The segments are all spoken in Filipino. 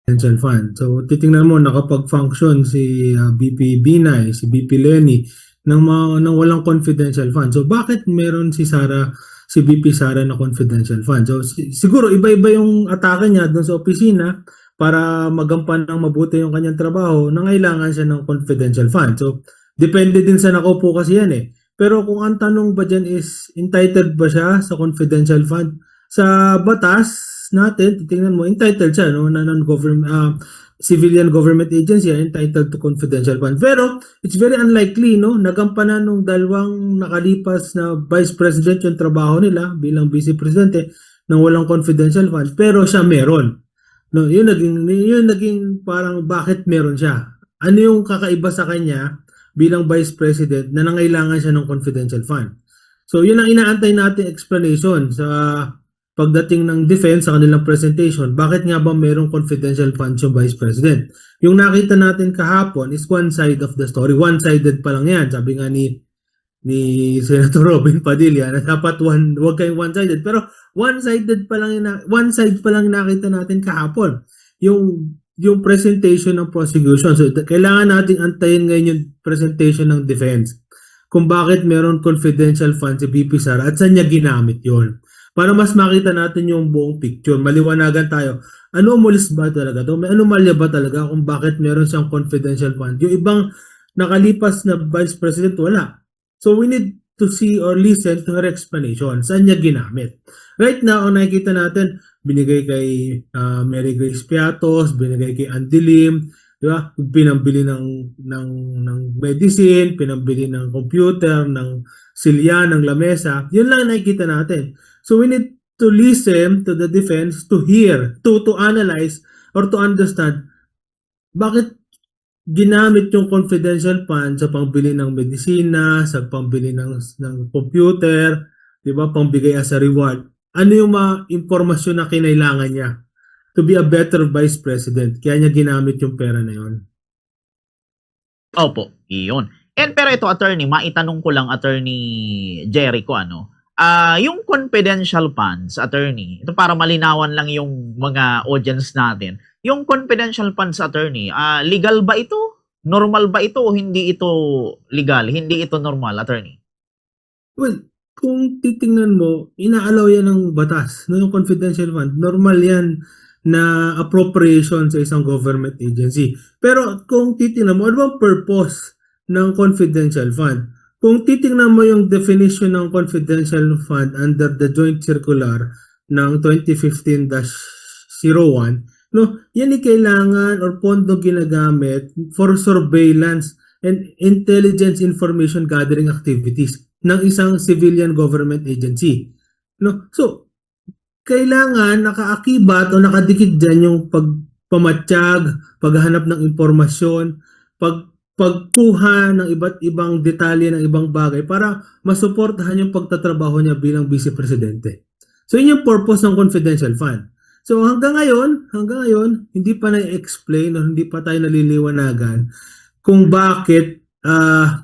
confidential fund. So titingnan mo nakapag-function si BP Binay, si BP Lenny nang walang confidential fund. So bakit meron si BP Sara na confidential fund? So siguro iba-iba yung atake niya doon sa opisina para magampan ng mabuti yung kanyang trabaho, nangailangan siya ng confidential fund. So depende din sa nakaupo kasi yan eh. Pero kung ang tanong ba dyan is entitled ba siya sa confidential fund? Sa batas natin, titingnan mo, entitled siya, no? Na non-government, civilian government agency are entitled to confidential fund. Pero, it's very unlikely, no? Nagampanan nung dalawang nakalipas na vice president yung trabaho nila bilang vice presidente nang walang confidential fund. Pero siya meron. No, yun naging parang bakit meron siya. Ano yung kakaiba sa kanya bilang vice president na nangailangan siya ng confidential fund? So, yun ang inaantay natin explanation sa pagdating ng defense sa kanilang presentation. Bakit nga ba mayroong confidential funds yung vice president? Yung nakita natin kahapon is one side of the story. One-sided pa lang yan. Sabi nga ni Senator Robin Padilla na dapat wag kayong one-sided. Pero one-sided pa lang one side pa lang nakita natin kahapon. Yung presentation ng prosecution. So kailangan nating antayin ngayon yung presentation ng defense. Kung bakit meron confidential funds si BP Sara at saan niya ginamit yon. Para mas makita natin yung buong picture, maliwanagan tayo. Anomalous ba talaga to? May anomalya ba talaga kung bakit meron siyang confidential fund? Yung ibang nakalipas na vice president, wala. So we need to see or listen to her explanation. Saan niya ginamit? Right now, ang nakikita natin, binigay kay Mary Grace Piatos, binigay kay Andy Lim, di ba? Pinambili ng medicine, pinambili ng computer, ng silya, ng lamesa. Yun lang nakikita natin. So we need to listen to the defense to hear, to analyze or to understand bakit ginamit yung confidential fund sa pangbili ng medisina, sa pangbili ng computer, 'di ba, pangbigay as a reward. Ano yung mga impormasyon na kinailangan niya to be a better vice president? Kaya niya ginamit yung pera na yon. Opo, iyon. And pero ito, attorney, maitanong ko lang, attorney Jericho, yung confidential funds, attorney, ito para malinawan lang yung mga audience natin. Yung confidential funds, attorney, legal ba ito? Normal ba ito o hindi ito legal? Hindi ito normal, attorney? Well, kung titingnan mo, inaalaw yan ng batas, no, yung confidential fund. Normal yan na appropriation sa isang government agency. Pero kung titingnan mo, ano bang purpose ng confidential fund? Kung titingnan mo yung definition ng confidential fund under the Joint Circular ng 2015-01, no, yan ay kailangan or pondo ginagamit for surveillance and intelligence information gathering activities ng isang civilian government agency. No? So, kailangan nakaakibat o nakadikit dyan yung pagpamatsyag, paghahanap ng impormasyon, pagkuha ng iba't ibang detalye ng ibang bagay para masuportahan yung pagtatrabaho niya bilang vice presidente. So, yun yung purpose ng confidential fund. So, hanggang ngayon, hindi pa na-explain o hindi pa tayo naliliwanagan kung bakit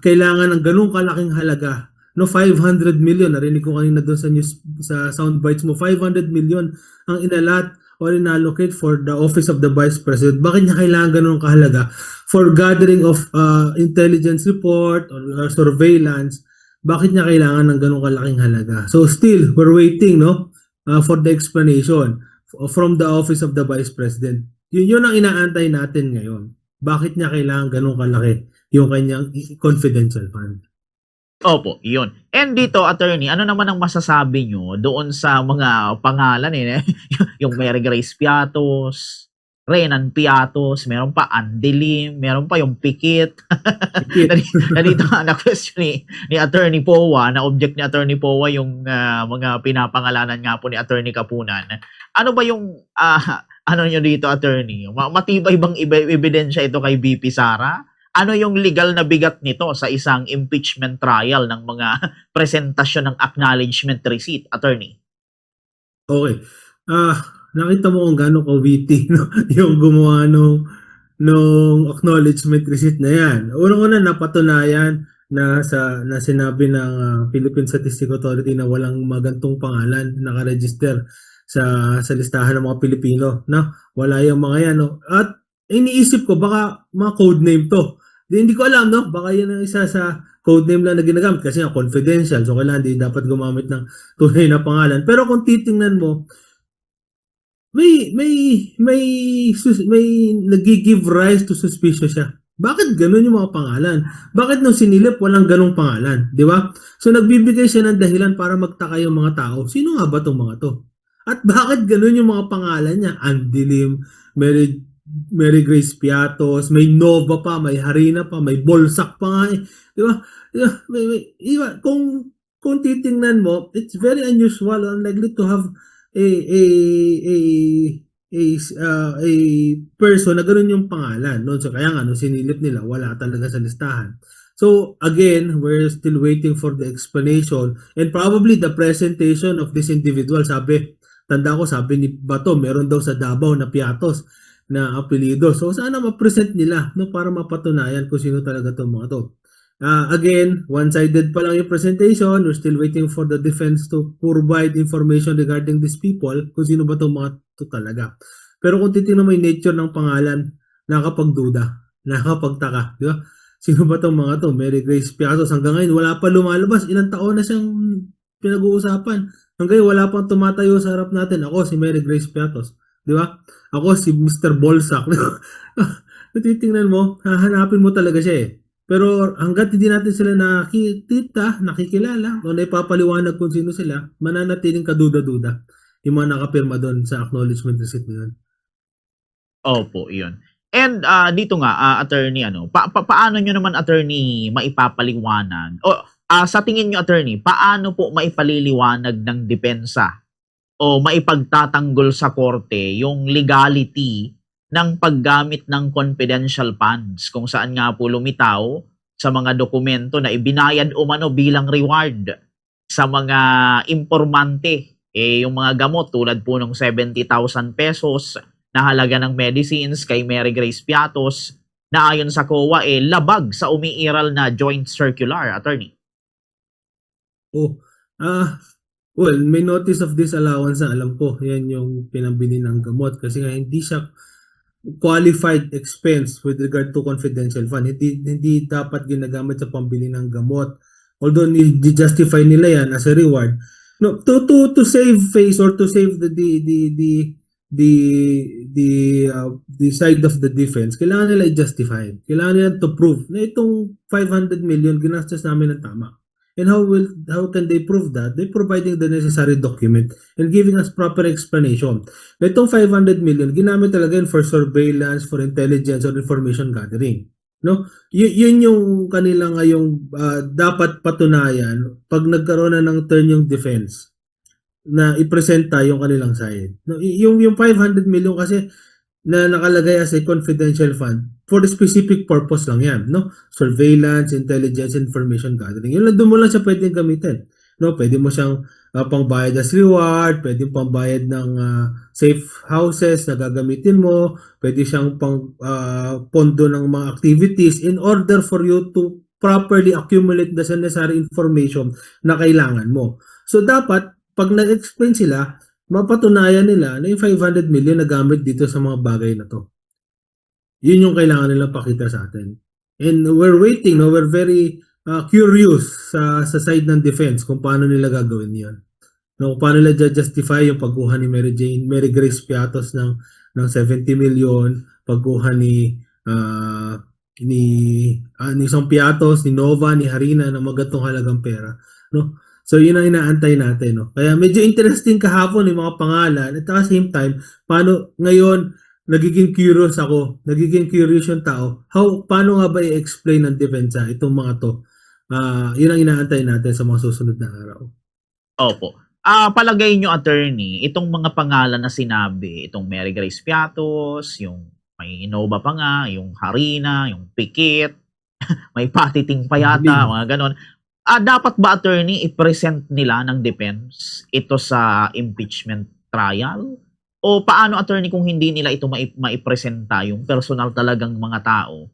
kailangan ng ganung kalaking halaga. No, 500 million, narinig ko kanina doon sa news, sa soundbites mo, 500 million ang inalat or inallocate for the office of the vice president. Bakit niya kailangan ganun kahalaga? For gathering of intelligence report or surveillance, bakit niya kailangan ng ganun kalaking halaga? So still, we're waiting, no, for the explanation from the office of the vice president. Yun ang inaantay natin ngayon. Bakit niya kailangan ganun kalaki yung kanyang confidential fund? Opo, iyon. And dito, attorney, ano naman ang masasabi nyo doon sa mga pangalan yung Mary Grace Piatos, Renan Piatos, meron pa Andy Lim, meron pa yung Pikit. Nandito na question ni Attorney Powa, na object ni Attorney Powa yung mga pinapangalanan nga po ni Attorney Kapunan. Ano ba yung ano nyo dito, attorney? Matibay bang ebidensya ito kay BP Sara? Ano yung legal na bigat nito sa isang impeachment trial ng mga presentasyon ng acknowledgement receipt, attorney? Okay. Nakita mo kung gaano ka-witty, no? Yung gumawa nung acknowledgement receipt na yan. Unang-una napatunayan na sinabi ng Philippine Statistical Authority na walang magantong pangalan nakaregister sa listahan ng mga Pilipino, no? Wala yung mga yan, no? At iniisip ko baka mga code name to. Hindi ko alam, no? Baka yan ang isa sa code name lang na ginagamit kasi nga confidential. So kailangan di dapat gumamit ng tunay na pangalan. Pero kung titingnan mo, may may nagi-give rise to suspicion siya. Bakit ganun yung mga pangalan? Bakit nung sinilip walang ganung pangalan, di ba? So nagbibigay siya ng dahilan para magtaka yung mga tao. Sino nga ba tong mga to? At bakit ganun yung mga pangalan niya? Andilim, Mary Mary Grace Piatos, may Nova pa, may Harina pa, may Bolsak pa nga eh. Di ba? Kung titingnan mo, it's very unusual, unlikely to have a a a person na ganun yung pangalan, no? So kaya nga nung sinilip nila wala talaga sa listahan. So again, we're still waiting for the explanation and probably the presentation of this individual. Tanda ko sabi ni Bato, meron daw sa Davao na Piatos na apelyido. So sana ma-present nila, no, para mapatunayan kung sino talaga tong mga to. Again, one-sided pa lang yung presentation. We're still waiting for the defense to provide information regarding these people, kung sino ba itong mga to talaga. Pero kung titignan mo yung nature ng pangalan, nakakapagduda, nakakapagtaka, di ba? Sino ba itong mga to? Mary Grace Piatos, hanggang ngayon wala pa lumalabas. Ilang taon na siyang pinag-uusapan. Hanggang ngayon wala pang tumatayo sa harap natin. Ako si Mary Grace Piatos, di ba? Ako si Mr. Bolsak. Titingnan mo, hahanapin mo talaga siya eh. Pero hanggat hindi natin sila nakikita, nakikilala, o naipapaliwanag kung sino sila, mananatiling kaduda-duda yung mga nakapirma doon sa acknowledgement receipt na yun. Opo, iyon. And dito nga, attorney, paano nyo naman, attorney, maipapaliwanag? O sa tingin nyo, attorney, paano po maipaliliwanag ng depensa o maipagtatanggol sa korte yung legality ng paggamit ng confidential funds kung saan nga po lumitaw sa mga dokumento na ibinayad umano bilang reward sa mga impormante. Yung mga gamot tulad po ng 70,000 pesos na halaga ng medicines kay Mary Grace Piatos na ayon sa COA labag sa umiiral na joint circular, attorney. Well, may notice of disallowance na alam ko. Yan yung pinabili ng gamot kasi nga hindi siya qualified expense with regard to confidential fund. Hindi dapat ginagamit sa pambili ng gamot. Although ni-justify nila yan as a reward. No, to save face or to save the side of the defense, kailangan nila i-justify. Kailangan nila to prove na itong 500 million ginastos namin ng tama. And how can they prove that? They're providing the necessary document and giving us proper explanation. Na itong 500 million, ginamit talaga yun for surveillance, for intelligence, or information gathering. No? Yun yung kanila ngayong dapat patunayan pag nagkaroon na ng turn yung defense na ipresenta yung kanilang side. No? Yung 500 million kasi na nakalagay as a confidential fund for a specific purpose lang yan, no? Surveillance, intelligence, information gathering. Yun lang, doon mo lang siya pwedeng gamitin. No? Pwede mo siyang pangbayad as reward, pwede pangbayad ng safe houses na gagamitin mo, pwede siyang pondo ng mga activities in order for you to properly accumulate the necessary information na kailangan mo. So dapat, pag nag-explain sila, mapatunayan nila na yung 500 million na gamit dito sa mga bagay na to. Yun yung kailangan nilang pakita sa atin. And we're waiting, no? We're very curious sa side ng defense kung paano nila gagawin yun. No, kung paano nila justify yung pagkuha ni Mary Grace Piatos ng 70 million, pagkuha ni Song Piatos, ni Nova, ni Harina ng magatong halagang pera. No? So yun ang inaantay natin, no. Kaya medyo interesting kahapon yung mga pangalan at the same time paano ngayon nagiging curious ako, nagiging curious yung tao. Paano nga ba i-explain ng depensa itong mga to? Yun ang inaantay natin sa mga susunod na araw. Opo. Palagay nyo, attorney, itong mga pangalan na sinabi, itong Mary Grace Piatos, yung may Innova pa nga, yung Harina, yung Pikit, may Patiting pa yata, mga ganon. Dapat ba, attorney, i-present nila ng defense ito sa impeachment trial? O paano, attorney, kung hindi nila ito maipresenta yung personal talagang mga tao?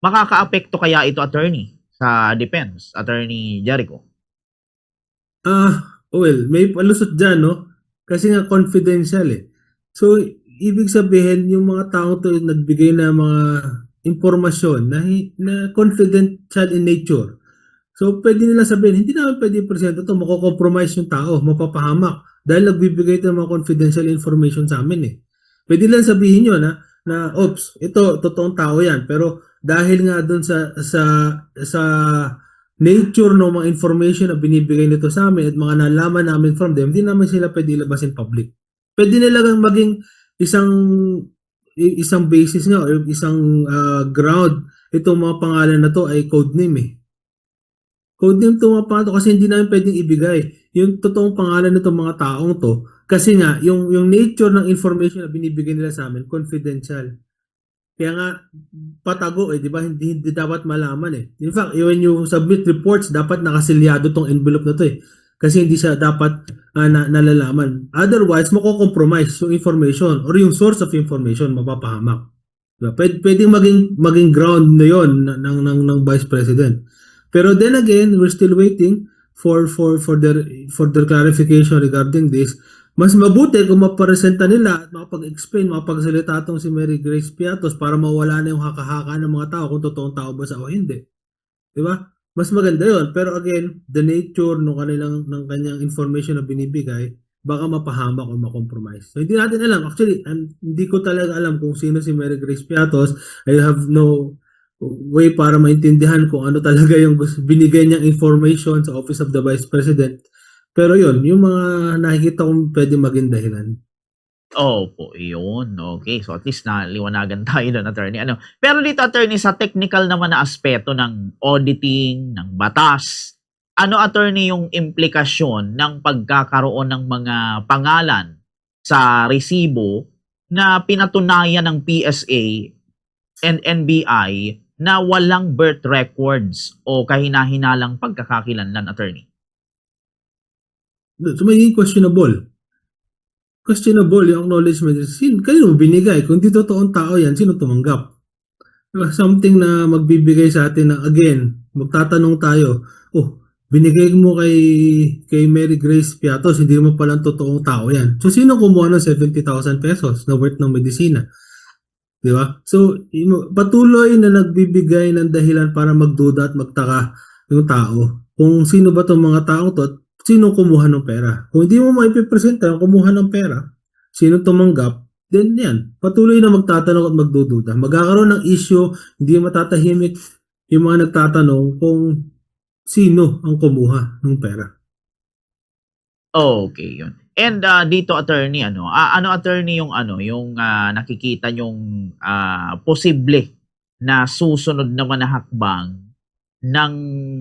Makaka-apekto kaya ito, attorney, sa defense, Attorney Jericho? Well, may palusot dyan, no? Kasi nga confidential eh. So, ibig sabihin, yung mga tao to nagbigay ng mga impormasyon na confidential in nature. So, pwede nila sabihin, hindi namin pwede i-present ito, mako-compromise yung tao, mapapahamak. Dahil nagbibigay ito ng mga confidential information sa amin eh. Pwede lang sabihin yun oops, ito, totoong tao yan. Pero dahil nga dun sa nature ng mga information na binibigay nito sa amin at mga nalaman namin from them, hindi naman sila pwede ilabas in public. Pwede nilang maging isang isang basis nga or isang ground itong mga pangalan na to ay code name eh. Codename to mga pangalan to kasi hindi namin pwedeng ibigay yung totoong pangalan nitong mga taong to kasi nga yung nature ng information na binibigay nila sa amin confidential. Kaya nga patago eh, di ba? Hindi dapat malaman eh. In fact, when you submit reports, dapat nakasilyado tong envelope na to eh. Kasi hindi siya dapat nalalaman. Otherwise, mako-compromise yung information or yung source of information mapapahamak. Diba? Pwedeng maging ground na yon ng Vice President. Pero then again, we're still waiting for their clarification regarding this. Mas mabuti kung mapresenta nila at makapag-explain, makapagsalita itong si Mary Grace Piatos para mawala na yung haka-haka ng mga tao kung totoong tao ba siya o hindi. Di ba? Mas maganda yon. Pero again, the nature ng kanyang information na binibigay, baka mapahamak o makompromise. So, hindi natin alam. Actually, hindi ko talaga alam kung sino si Mary Grace Piatos. I have no way para maintindihan kung ano talaga yung binigay niyang information sa Office of the Vice President. Pero yun, yung mga nakikita kong pwede maging dahilan. Opo, yun. Okay. So at least naliwanagan tayo doon, attorney. Pero dito, attorney, sa technical naman na aspeto ng auditing, ng batas, attorney, yung implikasyon ng pagkakaroon ng mga pangalan sa resibo na pinatunayan ng PSA and NBI na walang birth records o kahina-hinalang pagkakakilanlan, attorney? So, magiging questionable. Questionable yung acknowledgement. Kanino mo binigay? Kung di totoong tao yan, sino tumanggap? Something na magbibigay sa atin na, again, magtatanong tayo, binigay mo kay Mary Grace Piatos, hindi mo palang totoong tao yan. So, sino kumuha ng 70,000 pesos na worth ng medisina? Di ba? So, patuloy na nagbibigay ng dahilan para magduda at magtaka yung tao. Kung sino ba itong mga tao to at sino kumuha ng pera. Kung hindi mo maipipresenta yung kumuha ng pera, sino tumanggap, then yan, patuloy na magtatanong at magdududa. Magkakaroon ng issue, hindi matatahimik yung mga nagtatanong kung sino ang kumuha ng pera. Okay, yun. And dito, attorney, attorney, yung nakikita yung posible na susunod naman na hakbang ng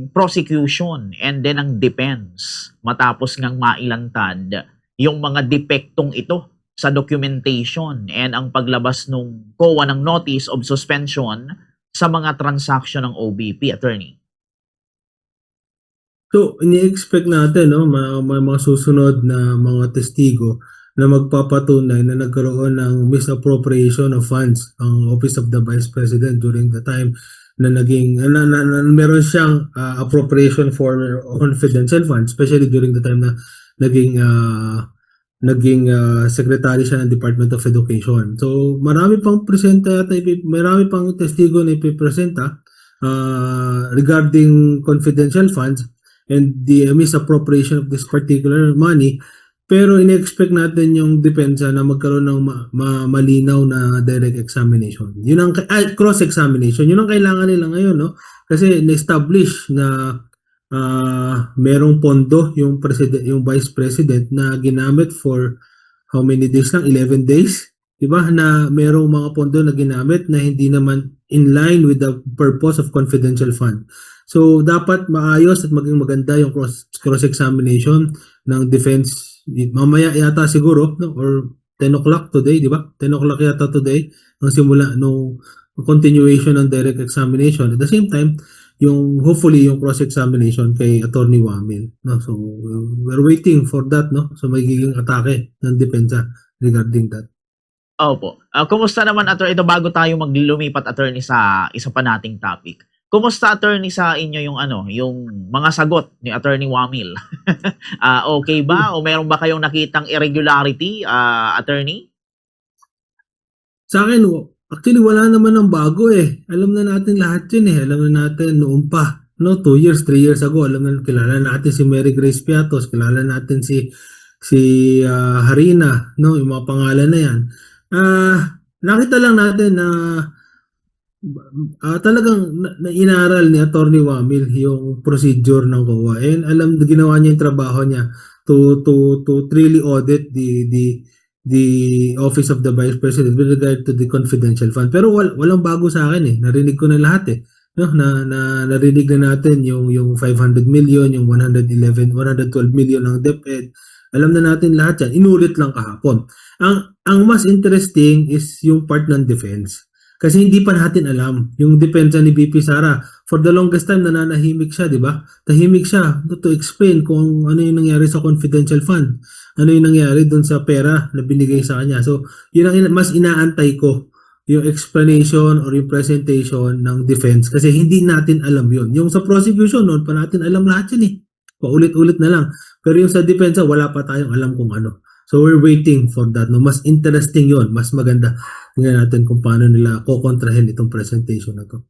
prosecution and then ng defense matapos ngang mailantad yung mga depektong ito sa documentation and ang paglabas ng COA ng notice of suspension sa mga transaction ng OBP, attorney? So, ini-expect natin, may mga susunod na mga testigo na magpapatunay na nagkaroon ng misappropriation of funds ang Office of the Vice President during the time na meron siyang appropriation for confidential funds, especially during the time na naging secretary siya ng Department of Education. So, marami pang testigo na ipipresenta regarding confidential funds and the misappropriation of this particular money, pero in-expect natin yung depensa na magkaroon ng malinaw na direct examination. Yun ang cross-examination. Yun ang kailangan nila ngayon, no? Kasi na-establish na merong pondo yung Vice President na ginamit for how many days lang? 11 days? Diba? Na merong mga pondo na ginamit na hindi naman in line with the purpose of confidential fund. So, dapat maayos at maging maganda yung cross-examination ng defense. Mamaya yata siguro, no? Or 10 o'clock today, di ba? 10 o'clock yata today, ang simula no continuation ng direct examination. At the same time, hopefully yung cross-examination kay Attorney Wamil. No? So, we're waiting for that, no? So, magiging atake ng depensa regarding that. Opo. Kumusta naman, attorney? Ito bago tayo maglumipat, attorney, sa isa pa nating topic. Kumusta attorney sa inyo yung ano, yung mga sagot ni Attorney Wamil? Okay ba o meron ba kayong nakitang irregularity, attorney? Sa akin, actually wala naman ng bago eh. Alam na natin lahat yun eh. Alam na natin noon pa. No, 2 years, 3 years ago, alam na kilala natin si Mary Grace Piatos, kilala natin si Harina, no, yung mga pangalan na yan. Nakita lang natin na talagang inaral ni Attorney Wamil yung procedure ng COA. And alam ginawa niya yung trabaho niya to really audit the Office of the Vice President with regard to the confidential fund. Pero walang bago sa akin eh. Narinig ko na lahat eh. No, narinig na natin yung 500 million, yung 112 million ng DepEd. Alam na natin lahat yan. Inulit lang kahapon. Ang mas interesting is yung part ng defense. Kasi hindi pa natin alam yung depensa ni VP Sara. For the longest time, nananahimik siya, di ba? Tahimik siya to explain kung ano yung nangyari sa confidential fund. Ano yung nangyari dun sa pera na binigay sa kanya. So, yun ang mas inaantay ko, yung explanation or yung presentation ng defense. Kasi hindi natin alam yun. Yung sa prosecution, noon pa natin alam lahat yun eh. Paulit-ulit na lang. Pero yung sa depensa, wala pa tayong alam kung ano. So, we're waiting for that. No? Mas interesting yun. Mas maganda. Tingnan natin kung paano nila kukontrahin itong presentation na to.